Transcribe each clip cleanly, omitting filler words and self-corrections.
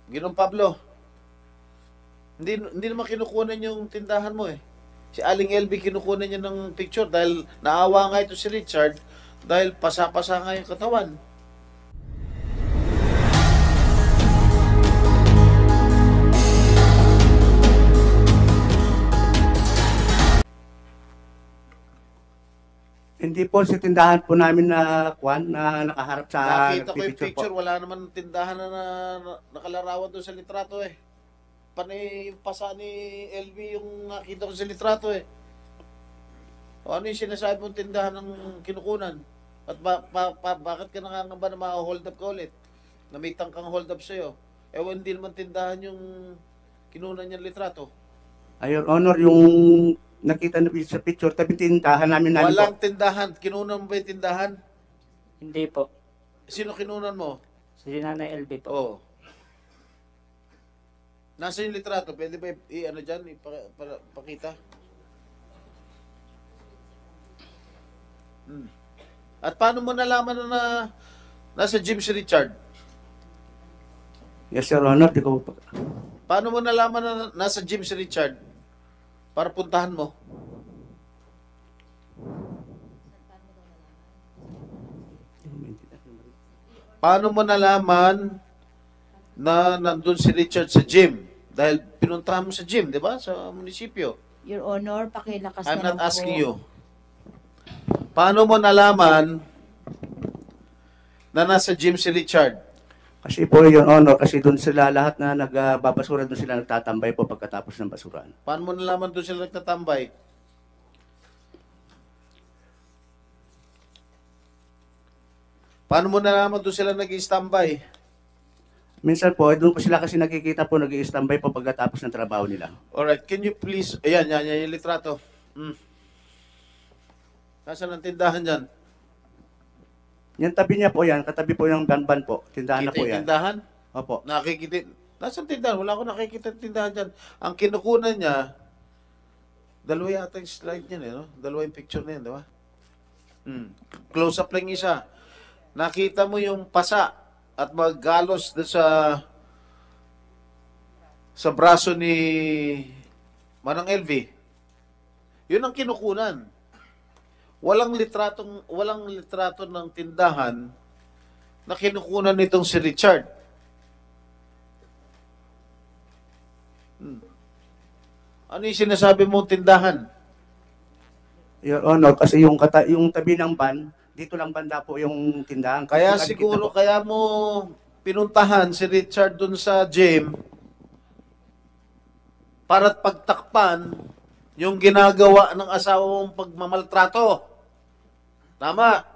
Ginong Pablo, hindi naman kinukunan yung tindahan mo eh. Si Aling LB kinukunan niya ng picture dahil naawa nga ito si Richard dahil pasa-pasa nga yung katawan. Hindi po sa tindahan po namin na nakaharap sa Nakita ko yung picture picture, po. wala naman tindahan na nakalarawan doon sa litrato eh. Panay yung pasa ni LB yung nakita ko sa litrato eh. O ano yung sinasabi mong tindahan ng kinukunan? At bakit ka nakangamba na ma-hold up ka ulit? Na may tangkang hold up sa'yo. Hindi naman tindahan yung kinunan niyang litrato. Your Honor, yung nakita na sa picture, tabi tindahan namin po. Walang tindahan. Kinunan mo ba yung tindahan? Hindi po. Sino kinunan mo? Si Nanay LB po. Oo. Nasa yung litrato? Pwede ba i-ano dyan? Ipakita? At paano mo nalaman na nasa gym si Richard? Yes, Your Honor. Di ko po. Paano mo nalaman na nasa gym si Richard? Para puntahan mo. Paano mo nalaman na nandun si Richard sa gym? Dahil pinuntahan mo sa gym, di ba? Sa munisipyo. Your Honor, pakilakas I'm na not lang asking po. you. Paano mo nalaman na nasa gym si Richard? Kasi po, Your Honor, kasi doon sila lahat na nagbabasura, doon sila nagtatambay po pagkatapos ng basurahan. Paano mo nalaman doon sila nagtatambay? Paano mo nalaman doon sila nag-standby? Minsan po, doon po sila kasi nakikita po, nag-i-standby po pagkatapos ng trabaho nila. Alright, can you please... Ayan, yung litrato. Nasaan ang tindahan dyan? Yan tabi niya po yan, katabi po yung banban po. Tindahan na Kita po yung yan. tindahan? Opo. Nakikita... Nasaan tindahan? Wala akong nakikita yung tindahan dyan. Ang kinukunan niya, dalawa yata yung slide niya, no? Dalawa yung picture na yun, di ba? Close up lang isa. Nakita mo yung pasa at maggalos sa braso ni Manang LV. Yun ang kinukunan. Walang litrato ng tindahan na kinukunan nitong si Richard. Ano yung sinasabi mong tindahan? Your Honor, kasi yung tabi ng ban, dito lang banda po yung tindahan. Kaya Nakikita siguro, po. kaya mo pinuntahan si Richard dun sa gym para pagtakpan yung ginagawa ng asawa mong pagmamaltrato. Tama?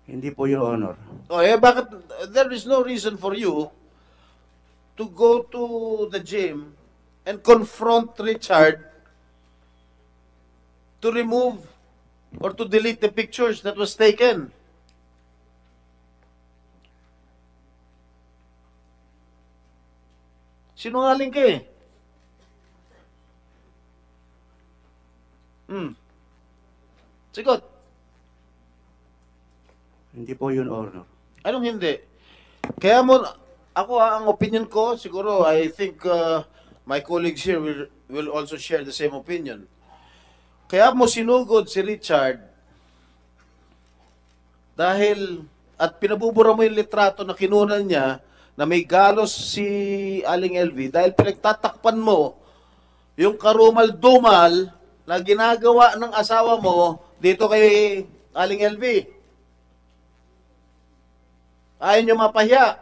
Hindi po, Your Honor. Bakit there is no reason for you to go to the gym and confront Richard to remove or to delete the pictures that was taken? Sinungaling ka eh. Sigot. Hindi po, Your Honor. Anong hindi? Kaya mo, ang opinion ko, siguro, I think my colleagues here will also share the same opinion. Kaya mo sinugod si Richard dahil, at pinabubura mo yung litrato na kinunan niya na may galos si Aling LV dahil pinagtatakpan mo yung karumal-dumal na ginagawa ng asawa mo dito kay Aling LV. Ayaw nyo mapahiya.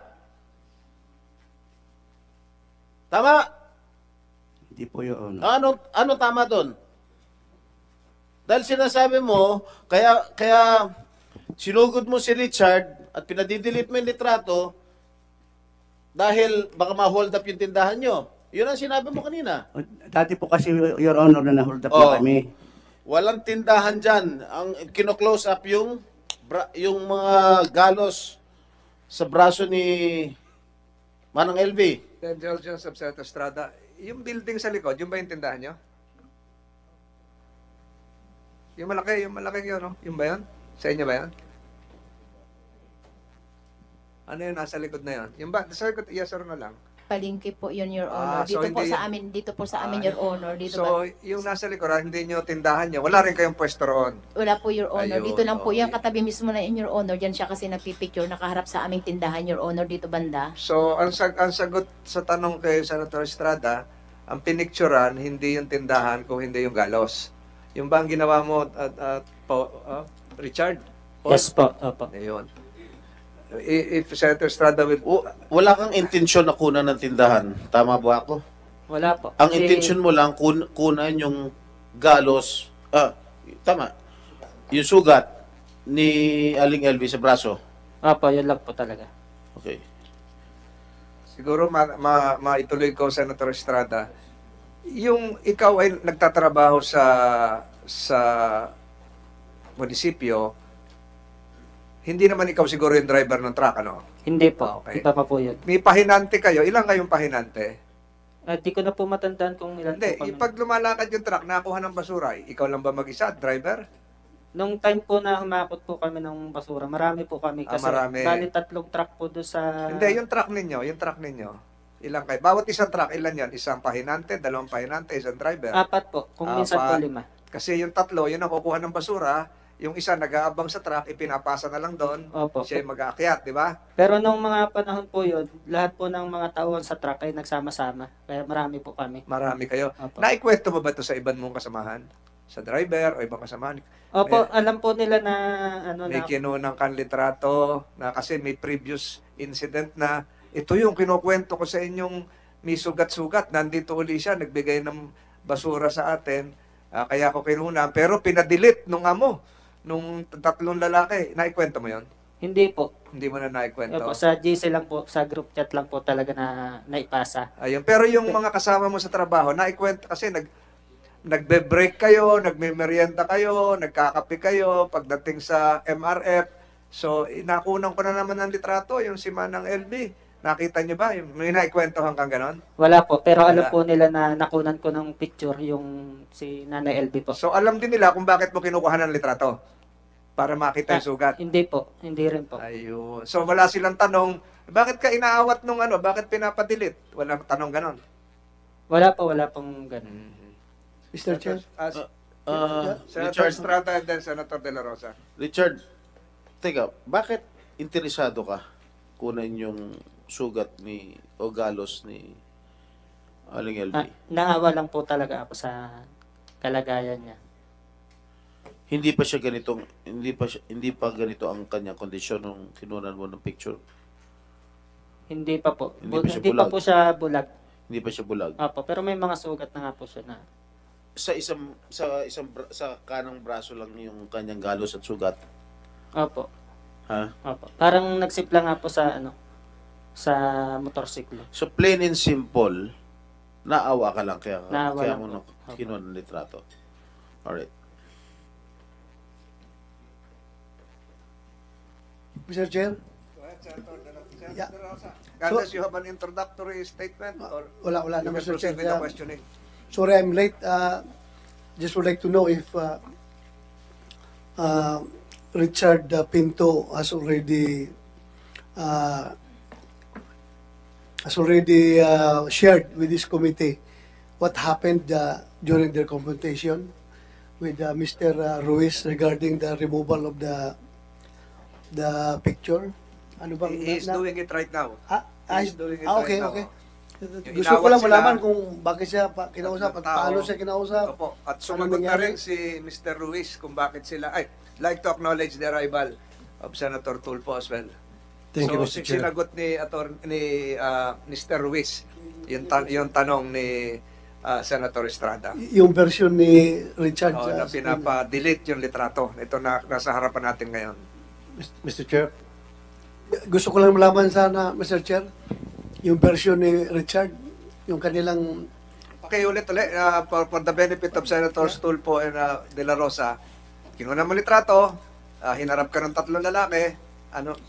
Tama? Hindi po, Your Honor. Ano tama doon? Dahil sinasabi mo, kaya sinugod mo si Richard at pinadidelete mo yung litrato dahil baka ma-hold up yung tindahan nyo. Yun ang sinabi mo kanina. Dati po kasi, Your Honor, na na-hold up na kami. Walang tindahan dyan. Ang kino-close up yung mga galos sa braso ni Manang LV. Georgian Subseta Estrada, yung building sa likod, yung ba yung tindahan nyo? Yung malaki yun, no? Yung ba yun? Sa inyo ba yun? Ano yun, nasa likod na yun? Yung ba, sa likod, yes or no lang? Palengke po yun, Your Ah, Honor. so Dito po sa amin, Your Honor. Dito So, yung nasa likuran, hindi nyo tindahan nyo. Wala rin kayong pwesto roon. wala po, Your Honor. Ayun, Dito lang po, okay. yan katabi mismo na yun, Your Honor. Diyan siya kasi nagpipicture, nakaharap sa aming tindahan, Your Honor, dito banda. So, ang sagot sa tanong kay Senator Estrada, ang pinicturan, hindi yung tindahan kung hindi yung galos. Yung ba ang ginawa mo, Richard? Yes po. Opo. Ayun. If Senator Estrada will... Wala kang intensyon na kunan ng tindahan. Tama ba ako? Wala po. Ang Kasi- intensyon mo lang kunan yung galos. Tama. Yung sugat ni Aling LV sa braso. Opo, yun lang po talaga. Okay. Siguro maituloy ko, Senator Estrada. Yung ikaw ay nagtatrabaho sa munisipyo, hindi naman ikaw siguro yung driver ng truck, ano? Hindi po. Okay. Iba pa po yun. May pahinante kayo. Ilan kayong pahinante? Di ko na po matandaan kung ilan Hindi, po kami. pag lumalakad yung truck, nakuha ng basura, ikaw lang ba mag-isa, driver? Nung time po na humakot po kami ng basura, marami po kami. Kasi marami. bali 3 truck po doon sa... Hindi, yung truck ninyo. Ilang kayo? Bawat isang truck, ilan yan? Isang pahinante, 2 pahinante, isang driver. 4 po. Kung minsan po 5. Kasi yung 3, yun ang kukuha ng basura. Yung isa nag-aabang sa truck, ipinapasa na lang doon. Opo. Siya yung mag-aakyat, di ba? Pero nung mga panahon po yun, lahat po ng mga tauhan sa truck ay nagsama-sama. Kaya marami po kami. Marami kayo. Opo. Naikwento mo ba ito sa ibang mong kasamahan? Sa driver o ibang kasamahan? Opo, alam po nila na ano May na kinunang kang litrato na kasi may previous incident na ito yung kinukwento ko sa inyong may sugat-sugat. Nandito uli siya, nagbigay ng basura sa atin. Kaya ako kinunan. Pero pinadelete nung amo, nung 3 lalaki. Naikwento mo yon? hindi po. Hindi mo na naikwento? Opo, sa GC lang po, sa group chat lang po talaga na naipasa. Ayun. Pero yung mga kasama mo sa trabaho, naikwento kasi nagbe-break kayo, nagme-merienda kayo, nagkakape kayo, pagdating sa MRF. So, nakunan ko na naman ng litrato, yung si Manang LB. Nakita niyo ba? May naikwentohan kang ganon? Wala po, pero alam Wala. po nila na nakunan ko ng picture yung si Nanay LB po. So, alam din nila kung bakit mo kinukuha ng litrato. Para makita yung sugat. Hindi po, hindi rin po. Ayun. So, wala silang tanong, bakit ka inaawat nung ano? Bakit pinapadilit? Walang tanong ganon. Wala pong ganun. Mr. Chair, Senator Richard, Estrada and then Senator De La Rosa. Richard, teka, bakit interesado ka kunan yung sugat o galos ni Aling LV? Naawa lang po talaga ako sa kalagayan niya. Hindi pa ganito ang kanyang kondisyon nung kinunan mo ng picture. Hindi pa po. Hindi pa siya Hindi pa bulag. po siya bulag. Hindi pa siya bulag. Opo, pero may mga sugat na nga po siya na. Sa kanang braso lang yung kanyang galos at sugat. Opo. Ha? Opo. Parang nagsipla nga po sa sa motorsiklo. So plain and simple, naawa ka lang Naawa kaya lang mo po. Opo. kinuha ng litrato. Alright. Mr. Chair, Yeah. Candace, you have an introductory statement? Or wala you na, can Mr. Chair. proceed with the questioning? Sorry I'm late. Just would like to know if Richard Pinto has already shared with this committee what happened during their confrontation with Mr. Ruiz regarding the removal of the picture. Ano bang He is doing it right now. He's doing it okay, right now. okay. Yung Gusto ko inawat lang sila, malaman kung bakit siya kinausap at tao. paano siya kinausap. Opo. At Ano sumagot na nangyari? rin si Mr. Ruiz kung bakit sila, like to acknowledge the arrival of Senator Tulfo as well. Thank you, So, Mr. Chair. sinagot ni Mr. Ruiz yung tanong ni Senator Estrada. Yung version ni Richard. Na pinapa-delete yung litrato. Ito na nasa harapan natin ngayon. Mr. Chair. Gusto ko lang malaman sana, Mr. Chair, yung version ni Richard, yung kanilang Pakiulit ulit, for the benefit of Senators Tulfo and De La Rosa, kinuha mo litrato, hinarap ka ng 3 lalaki,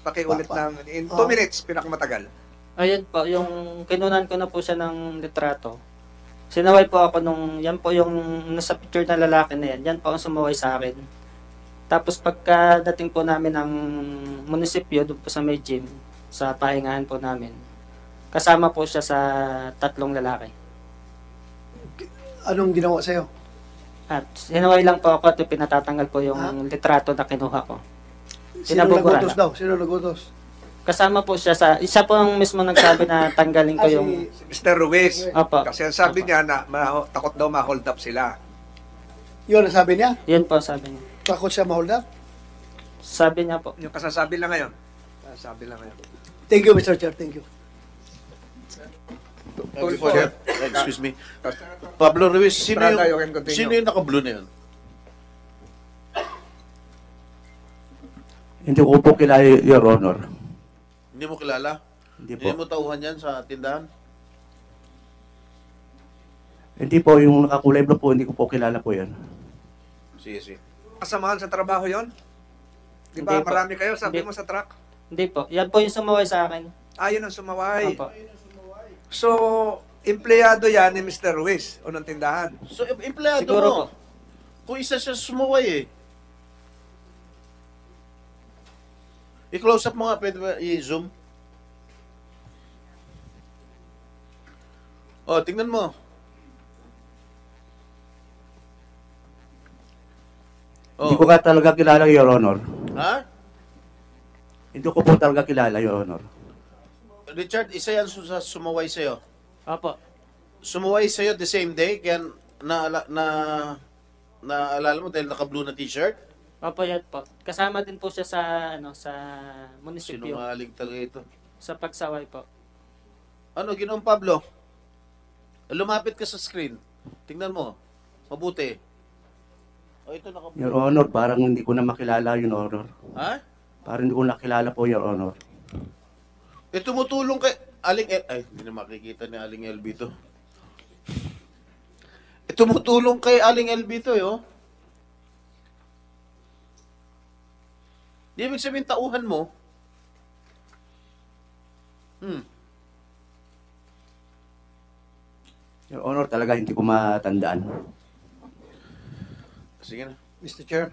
pakiulit ng, in 2 minutes, pinakamatagal. Ayun po, yung kinunan ko na po siya ng litrato. Sinaway po ako yan po yung nasa picture na lalaki na yan po ang sumaway sa akin. Tapos pagkadating po namin ng munisipyo, doon po sa may gym, sa pahingahan po namin, Kasama po siya sa 3 lalaki. Anong ginawa sa'yo? At sinaway lang po ako at pinatatanggal po yung litrato na kinuha ko. Sino Tinabugura nagutos lang. daw? Sino nagutos? Kasama po siya sa, isa po ang mismo nagsabi na tanggalin ko yung, Mr. Ruiz, Opo. kasi ang sabi niya na takot daw ma-hold up sila. Yun ang sabi niya? yun po sabi niya. Takot siya ma-hold up? Sabi niya po. Yung kasasabi lang ngayon. Kasasabi lang ngayon. Thank you, Mr. Chair. Thank you. Before that, excuse me. Pablo Ruiz, Estrada, you can continue. sino yung naka-blue na yun? Hindi ko po kilala, Your Honor. Hindi mo kilala? Hindi po. Hindi mo tauhan yan sa tindahan? Hindi po, yung nakakulay blue po, hindi ko po kilala po yan. Sige, sige. Kasamahan sa trabaho yon? Di Hindi ba po. marami kayo, sabi Hindi. mo sa truck? Hindi po. Yan po yung sumaway sa akin. Yun ang sumaway. Opo. So, empleyado yan ni Mr. Ruiz, unang tindahan. So, empleyado Siguro mo. po. Kung isa siya sumuway eh. I-close up mo nga, pwede ba i-zoom? Oh, tingnan mo. Hindi Oh. ko ka talaga kilala, Your Honor. Ha? Hindi ko po talaga kilala, Your Honor. Richard, isa yan sa sumuway sa'yo. Opo. Sumuway sa'yo the same day, kaya naalala mo dahil naka-blue na t-shirt? Opo, yan po. Kasama din po siya sa, sa munisipyo. Sinungaling talaga ito. Sa pagsaway po. Ano, Ginoong Pablo? Lumapit ka sa screen. Tingnan mo. Mabuti. Oh, ito naka-blue. Your Honor, parang hindi ko na makilala, Your Honor. Ha? Parang hindi ko nakilala po, Your Honor. Tumutulong kay Aling El... Ay, hindi na makikita ni Aling LB to. Tumutulong kay Aling LB to, yo. Di ibig sabihin tauhan mo. Your Honor, talaga hindi ko matandaan. Sige na. Mr. Chair.